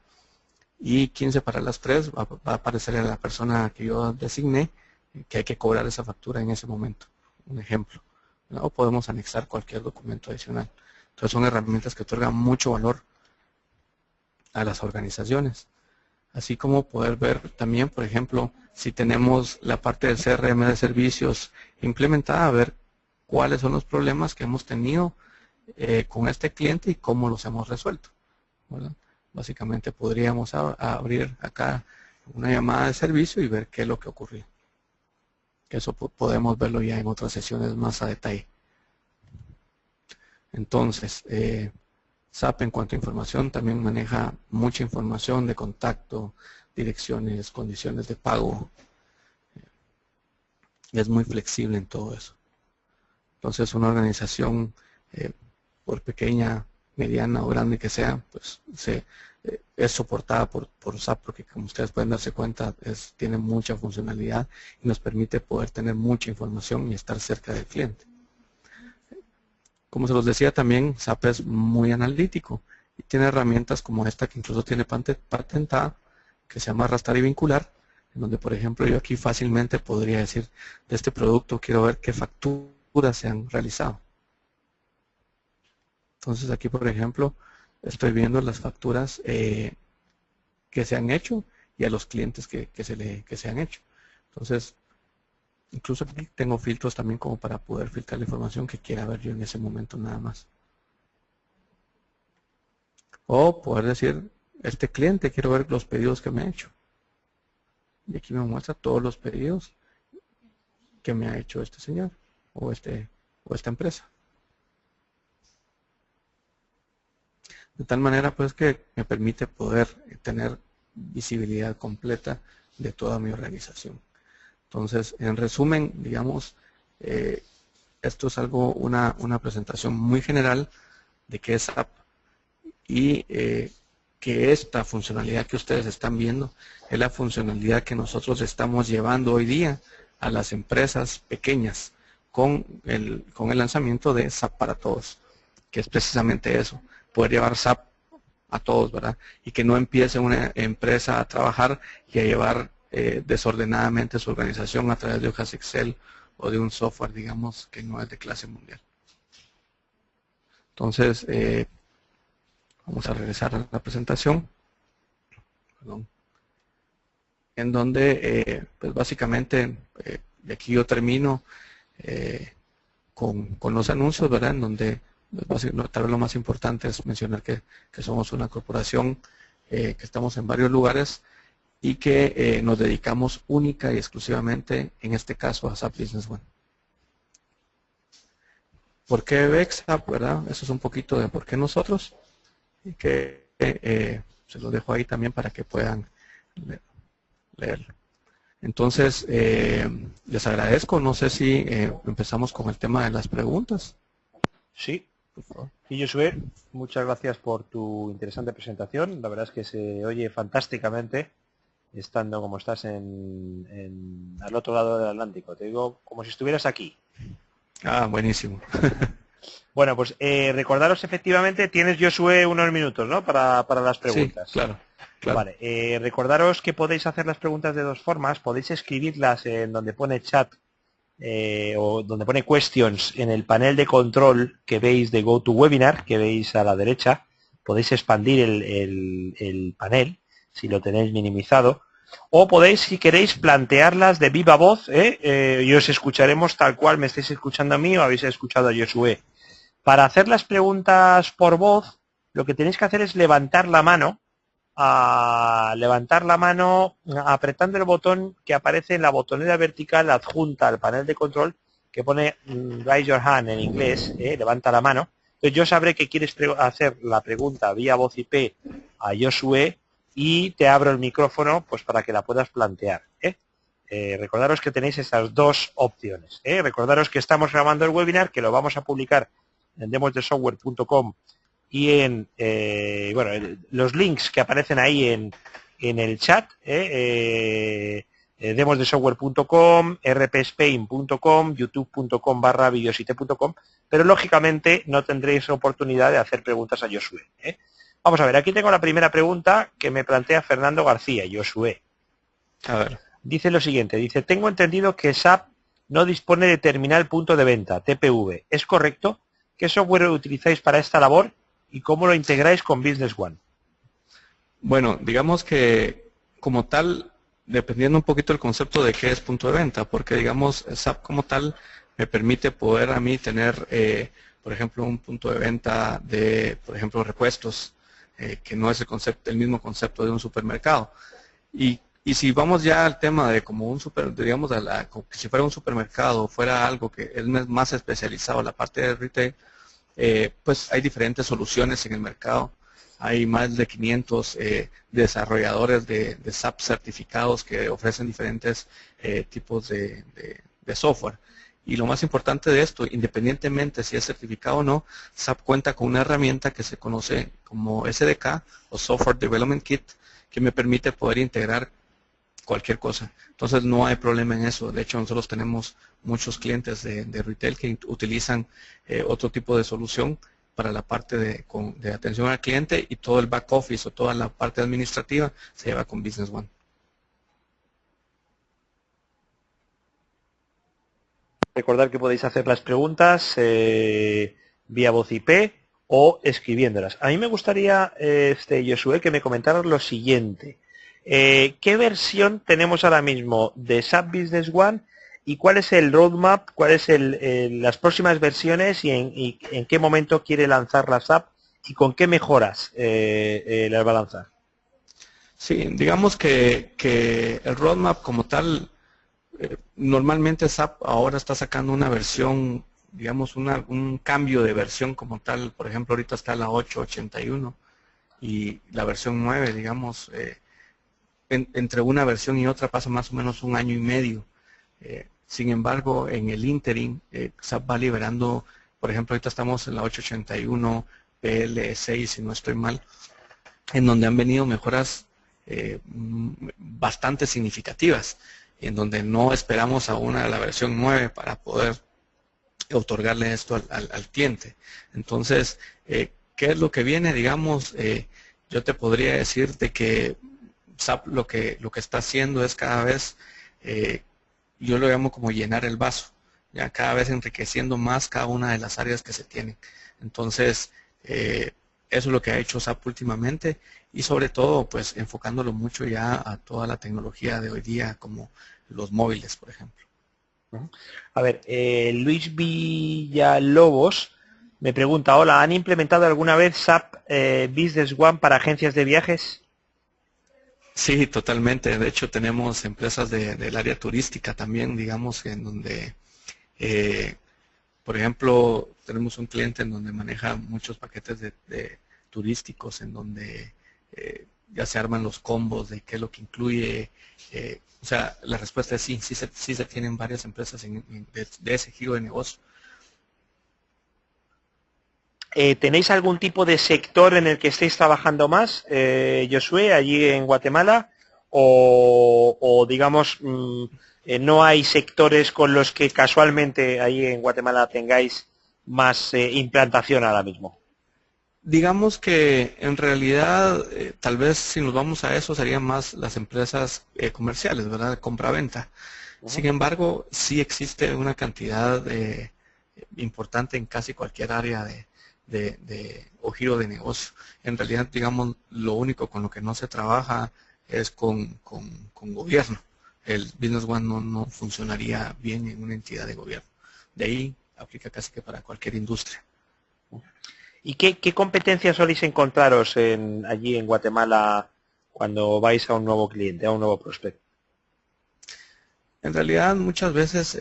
Y 15 para las 3 va a aparecer a la persona que yo designé que hay que cobrar esa factura en ese momento. Un ejemplo. ¿No? O podemos anexar cualquier documento adicional. Entonces son herramientas que otorgan mucho valor a las organizaciones. Así como poder ver también, por ejemplo, si tenemos la parte del CRM de servicios implementada, ver cuáles son los problemas que hemos tenido con este cliente y cómo los hemos resuelto, ¿verdad? Básicamente podríamos abrir acá una llamada de servicio y ver qué es lo que ocurrió. Eso podemos verlo ya en otras sesiones más a detalle. Entonces, SAP en cuanto a información también maneja mucha información de contacto, direcciones, condiciones de pago. Es muy flexible en todo eso. Entonces una organización, por pequeña, mediana o grande que sea, pues es soportada por SAP porque, como ustedes pueden darse cuenta, tiene mucha funcionalidad y nos permite poder tener mucha información y estar cerca del cliente. Como se los decía también, SAP es muy analítico y tiene herramientas como esta que incluso tiene patentada, que se llama arrastrar y vincular, en donde, por ejemplo, yo aquí fácilmente podría decir, de este producto quiero ver qué facturas se han realizado. Entonces aquí, por ejemplo, estoy viendo las facturas que se han hecho y a los clientes que se han hecho. Entonces, incluso aquí tengo filtros también como para poder filtrar la información que quiera ver yo en ese momento nada más. O poder decir, este cliente, quiero ver los pedidos que me ha hecho. Y aquí me muestra todos los pedidos que me ha hecho este señor o esta empresa. De tal manera pues que me permite poder tener visibilidad completa de toda mi organización. Entonces, en resumen, digamos, esto es una presentación muy general de qué es SAP y que esta funcionalidad que ustedes están viendo es la funcionalidad que nosotros estamos llevando hoy día a las empresas pequeñas con el lanzamiento de SAP para todos, que es precisamente eso, poder llevar SAP a todos, ¿verdad? Y que no empiece una empresa a trabajar y a llevar desordenadamente su organización a través de hojas Excel o de un software, digamos, que no es de clase mundial. Entonces, vamos a regresar a la presentación. Perdón. En donde, pues básicamente, de aquí yo termino con los anuncios, ¿verdad? En donde tal vez lo más importante es mencionar que somos una corporación que estamos en varios lugares y que nos dedicamos única y exclusivamente, en este caso, a SAP Business One. ¿Por qué VEXAP, verdad? Eso es un poquito de por qué nosotros, y que se lo dejo ahí también para que puedan leerlo. Entonces, les agradezco. No sé si empezamos con el tema de las preguntas. Sí. Por favor. Y Josué, muchas gracias por tu interesante presentación. La verdad es que se oye fantásticamente estando como estás al otro lado del Atlántico. Te digo como si estuvieras aquí. Ah, buenísimo. Bueno, pues recordaros efectivamente, tienes Josué unos minutos, ¿no? Para las preguntas. Sí, claro. Vale, recordaros que podéis hacer las preguntas de dos formas. Podéis escribirlas en donde pone chat o donde pone questions en el panel de control que veis de GoToWebinar, que veis a la derecha. Podéis expandir el panel si lo tenéis minimizado. O podéis, si queréis, plantearlas de viva voz y os escucharemos tal cual me estáis escuchando a mí o habéis escuchado a Josué. Para hacer las preguntas por voz, lo que tenéis que hacer es levantar la mano apretando el botón que aparece en la botonera vertical adjunta al panel de control que pone Raise Your Hand en inglés, levanta la mano. Entonces yo sabré que quieres hacer la pregunta vía voz IP a Josué y te abro el micrófono pues para que la puedas plantear. Recordaros que tenéis esas dos opciones. Recordaros que estamos grabando el webinar, que lo vamos a publicar en demosdesoftware.com y en los links que aparecen ahí en el chat, demosdesoftware.com, rpspain.com, youtube.com/videosite.com, pero lógicamente no tendréis oportunidad de hacer preguntas a Josué. Vamos a ver, aquí tengo la primera pregunta que me plantea Fernando García, Josué. A ver. Dice lo siguiente, dice, tengo entendido que SAP no dispone de terminal punto de venta, TPV. ¿Es correcto? ¿Qué software utilizáis para esta labor y cómo lo integráis con Business One? Bueno, digamos que como tal, dependiendo un poquito del concepto de qué es punto de venta, porque digamos SAP como tal me permite poder a mí tener, por ejemplo, un punto de venta de, por ejemplo, repuestos, que no es el mismo concepto de un supermercado. Y si vamos ya al tema de como un digamos, como que si fuera un supermercado, fuera algo que es más especializado en la parte de retail, pues hay diferentes soluciones en el mercado. Hay más de 500 desarrolladores de SAP certificados que ofrecen diferentes tipos de software. Y lo más importante de esto, independientemente si es certificado o no, SAP cuenta con una herramienta que se conoce como SDK o Software Development Kit, que me permite poder integrar cualquier cosa. Entonces no hay problema en eso. De hecho, nosotros tenemos muchos clientes de retail que utilizan otro tipo de solución para la parte de atención al cliente, y todo el back office o toda la parte administrativa se lleva con Business One. Recordad que podéis hacer las preguntas vía voz IP o escribiéndolas. A mí me gustaría, Josué, que me comentaras lo siguiente. ¿Qué versión tenemos ahora mismo de SAP Business One y cuál es el roadmap, cuáles las próximas versiones y en qué momento quiere lanzar la SAP y con qué mejoras las va a lanzar? Sí, digamos que el roadmap como tal, normalmente SAP ahora está sacando una versión, digamos un cambio de versión como tal. Por ejemplo, ahorita está la 8.81 y la versión 9, digamos, entre una versión y otra pasa más o menos un año y medio. Sin embargo, en el interim, SAP va liberando, por ejemplo, ahorita estamos en la 8.81 PL6, si no estoy mal, en donde han venido mejoras bastante significativas, en donde no esperamos aún a la versión 9 para poder otorgarle esto al cliente. Entonces, ¿qué es lo que viene? Digamos, yo te podría decir de que SAP lo que está haciendo es cada vez, yo lo llamo como llenar el vaso, ya cada vez enriqueciendo más cada una de las áreas que se tienen. Entonces, eso es lo que ha hecho SAP últimamente, y sobre todo pues enfocándolo mucho ya a toda la tecnología de hoy día, como los móviles, por ejemplo. A ver, Luis Villalobos me pregunta, hola, ¿han implementado alguna vez SAP Business One para agencias de viajes? Sí, totalmente. De hecho, tenemos empresas del área turística también, digamos, en donde, por ejemplo, tenemos un cliente en donde maneja muchos paquetes de turísticos, en donde ya se arman los combos de qué es lo que incluye. O sea, la respuesta es sí, sí se tienen varias empresas de ese giro de negocio. ¿Tenéis algún tipo de sector en el que estéis trabajando más, Josué, allí en Guatemala? O digamos, no hay sectores con los que casualmente allí en Guatemala tengáis más implantación ahora mismo? Digamos que en realidad, tal vez si nos vamos a eso, serían más las empresas comerciales, ¿verdad? De compra-venta. Sin embargo, sí existe una cantidad importante en casi cualquier área o giro de negocio. En realidad, digamos, lo único con lo que no se trabaja es con gobierno. El Business One no funcionaría bien en una entidad de gobierno. De ahí aplica casi que para cualquier industria. ¿Y qué competencias soléis encontraros allí en Guatemala cuando vais a un nuevo cliente, a un nuevo prospecto? En realidad, muchas veces,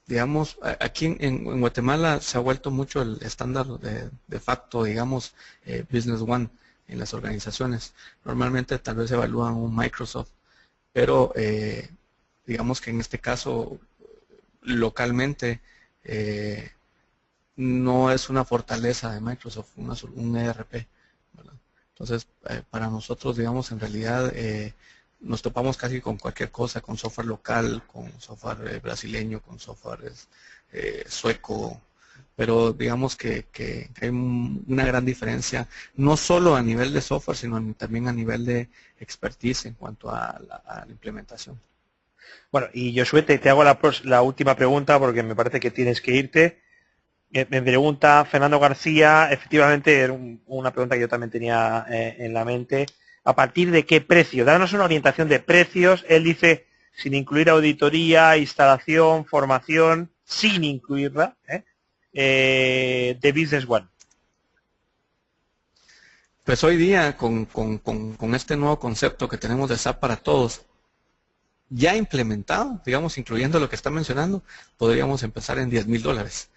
digamos, aquí en Guatemala se ha vuelto mucho el estándar de facto, digamos, Business One en las organizaciones. Normalmente tal vez evalúan un Microsoft, pero digamos que en este caso, localmente, no es una fortaleza de Microsoft, un ERP, ¿verdad? Entonces, para nosotros, digamos, en realidad nos topamos casi con cualquier cosa, con software local, con software brasileño, con software sueco, pero digamos que hay una gran diferencia, no solo a nivel de software, sino también a nivel de expertise en cuanto a la implementación. Bueno, y Josué, te hago la última pregunta porque me parece que tienes que irte. Me pregunta Fernando García, efectivamente era una pregunta que yo también tenía en la mente. ¿A partir de qué precio? Danos una orientación de precios. Él dice sin incluir auditoría, instalación, formación, sin incluirla, de Business One. Pues hoy día, con este nuevo concepto que tenemos de SAP para todos, ya implementado, digamos, incluyendo lo que está mencionando, podríamos empezar en $10,000.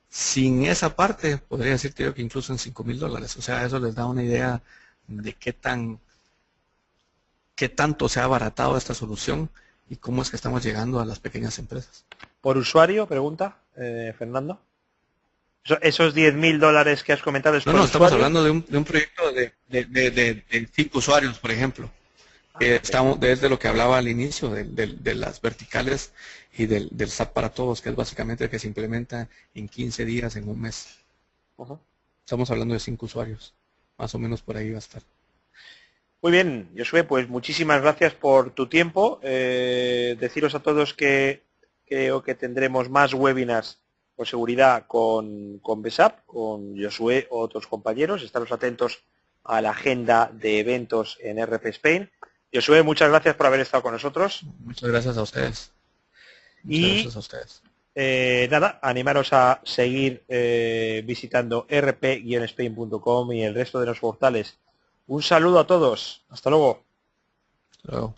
Sin esa parte, podría decirte yo que incluso en $5,000. O sea, eso les da una idea de qué tanto se ha abaratado esta solución y cómo es que estamos llegando a las pequeñas empresas. por usuario, pregunta Fernando. Esos $10.000 que has comentado es por No, estamos usuario. hablando de un proyecto de 5 usuarios, por ejemplo. Estamos desde lo que hablaba al inicio, de las verticales y del SAP para todos, que es básicamente el que se implementa en 15 días, en un mes. Estamos hablando de 5 usuarios, más o menos por ahí va a estar. Muy bien, Josué, pues muchísimas gracias por tu tiempo. Deciros a todos que creo que tendremos más webinars por seguridad con BESAP, con Josué o otros compañeros. Estaros atentos a la agenda de eventos en RP Spain. Josué, muchas gracias por haber estado con nosotros. Muchas gracias a ustedes. Muchas gracias a ustedes. Nada, animaros a seguir visitando rp-spain.com y el resto de los portales. Un saludo a todos. Hasta luego. Hasta luego.